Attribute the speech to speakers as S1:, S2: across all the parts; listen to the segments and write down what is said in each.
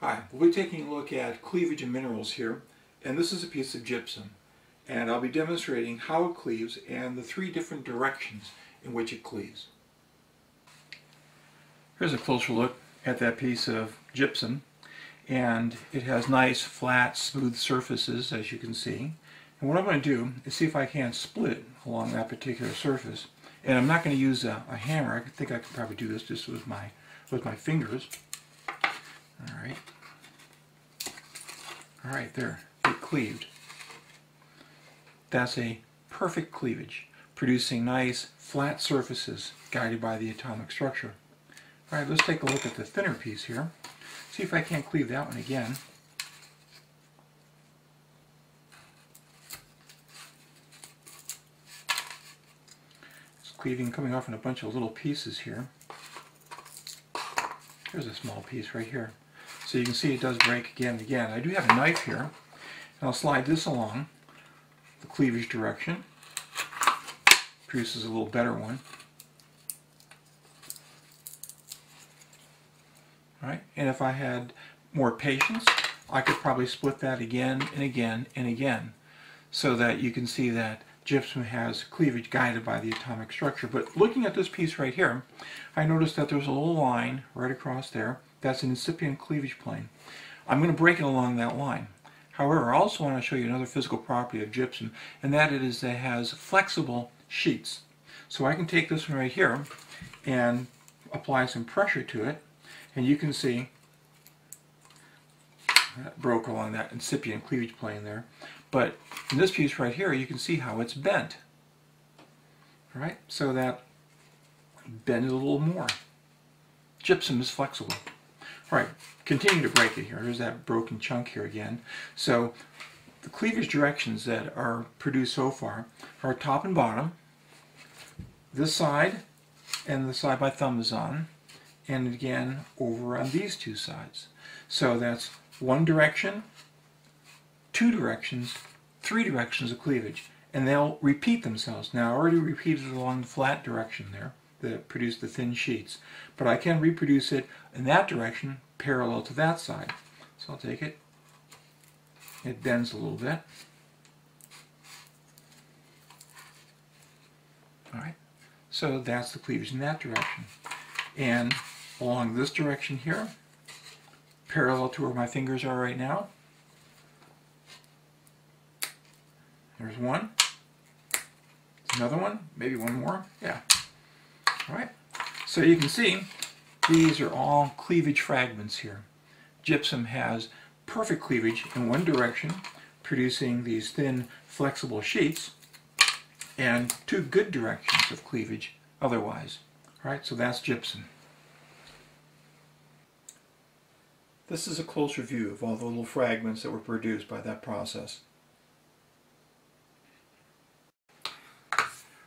S1: Hi, we'll be taking a look at cleavage in minerals here, and this is a piece of gypsum. And I'll be demonstrating how it cleaves and the three different directions in which it cleaves. Here's a closer look at that piece of gypsum, and it has nice, flat, smooth surfaces, as you can see. And what I'm going to do is see if I can split it along that particular surface. And I'm not going to use a hammer. I think I can probably do this just with my fingers. All right, there, it cleaved. That's a perfect cleavage, producing nice, flat surfaces guided by the atomic structure. All right, let's take a look at the thinner piece here. See if I can't cleave that one again. It's cleaving coming off in a bunch of little pieces here. Here's a small piece right here. So you can see it does break again and again. I do have a knife here, and I'll slide this along the cleavage direction. Produces a little better one. All right, and if I had more patience, I could probably split that again and again and again, so that you can see that gypsum has cleavage guided by the atomic structure. But looking at this piece right here, I noticed that there's a little line right across there. That's an incipient cleavage plane. I'm going to break it along that line. However, I also want to show you another physical property of gypsum, and that it is that it has flexible sheets. So I can take this one right here and apply some pressure to it, and you can see that broke along that incipient cleavage plane there. But in this piece right here, you can see how it's bent. All right, so that bend it a little more. Gypsum is flexible. All right, continue to break it here. Here's that broken chunk here again. So the cleavage directions that are produced so far are top and bottom, this side, and the side my thumb is on, and again over on these two sides. So that's one direction, two directions, three directions of cleavage, and they'll repeat themselves. Now I already repeated it along the flat direction there that produced the thin sheets, but I can reproduce it in that direction parallel to that side. So I'll take it, it bends a little bit. All right, so that's the cleavage in that direction. And along this direction here, parallel to where my fingers are right now, there's one, another one, maybe one more, yeah. All right, so you can see these are all cleavage fragments here. Gypsum has perfect cleavage in one direction, producing these thin, flexible sheets, and two good directions of cleavage otherwise. All right, so that's gypsum. This is a closer view of all the little fragments that were produced by that process.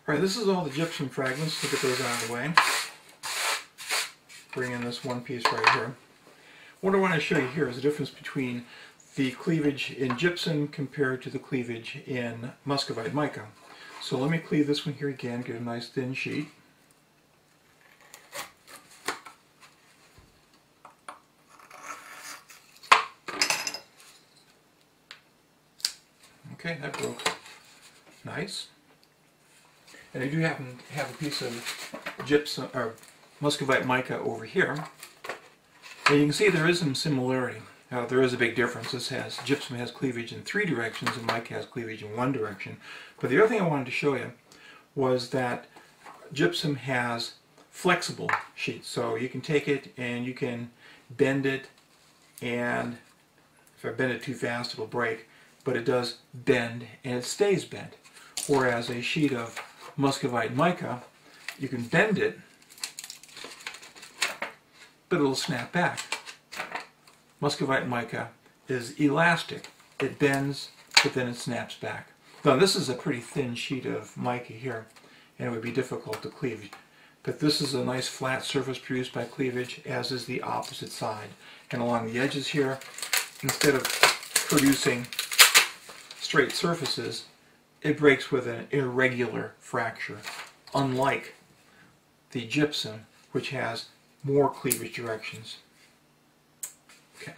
S1: All right, this is all the gypsum fragments. Look at those out of the way. Bring in this one piece right here. What I want to show you here is the difference between the cleavage in gypsum compared to the cleavage in muscovite mica. So let me cleave this one here again, get a nice thin sheet. Okay, that broke. Nice. And I do happen to have a piece of gypsum or muscovite mica over here. And you can see there is some similarity. Now there is a big difference. Gypsum has cleavage in three directions and mica has cleavage in one direction. But the other thing I wanted to show you was that gypsum has flexible sheets. So you can take it and you can bend it, and if I bend it too fast it'll break, but it does bend and it stays bent. Whereas a sheet of muscovite mica, you can bend it, but it'll snap back. Muscovite mica is elastic. It bends, but then it snaps back. Now this is a pretty thin sheet of mica here, and it would be difficult to cleave. But this is a nice flat surface produced by cleavage, as is the opposite side. And along the edges here, instead of producing straight surfaces, it breaks with an irregular fracture, unlike the gypsum, which has more cleavage directions. Okay.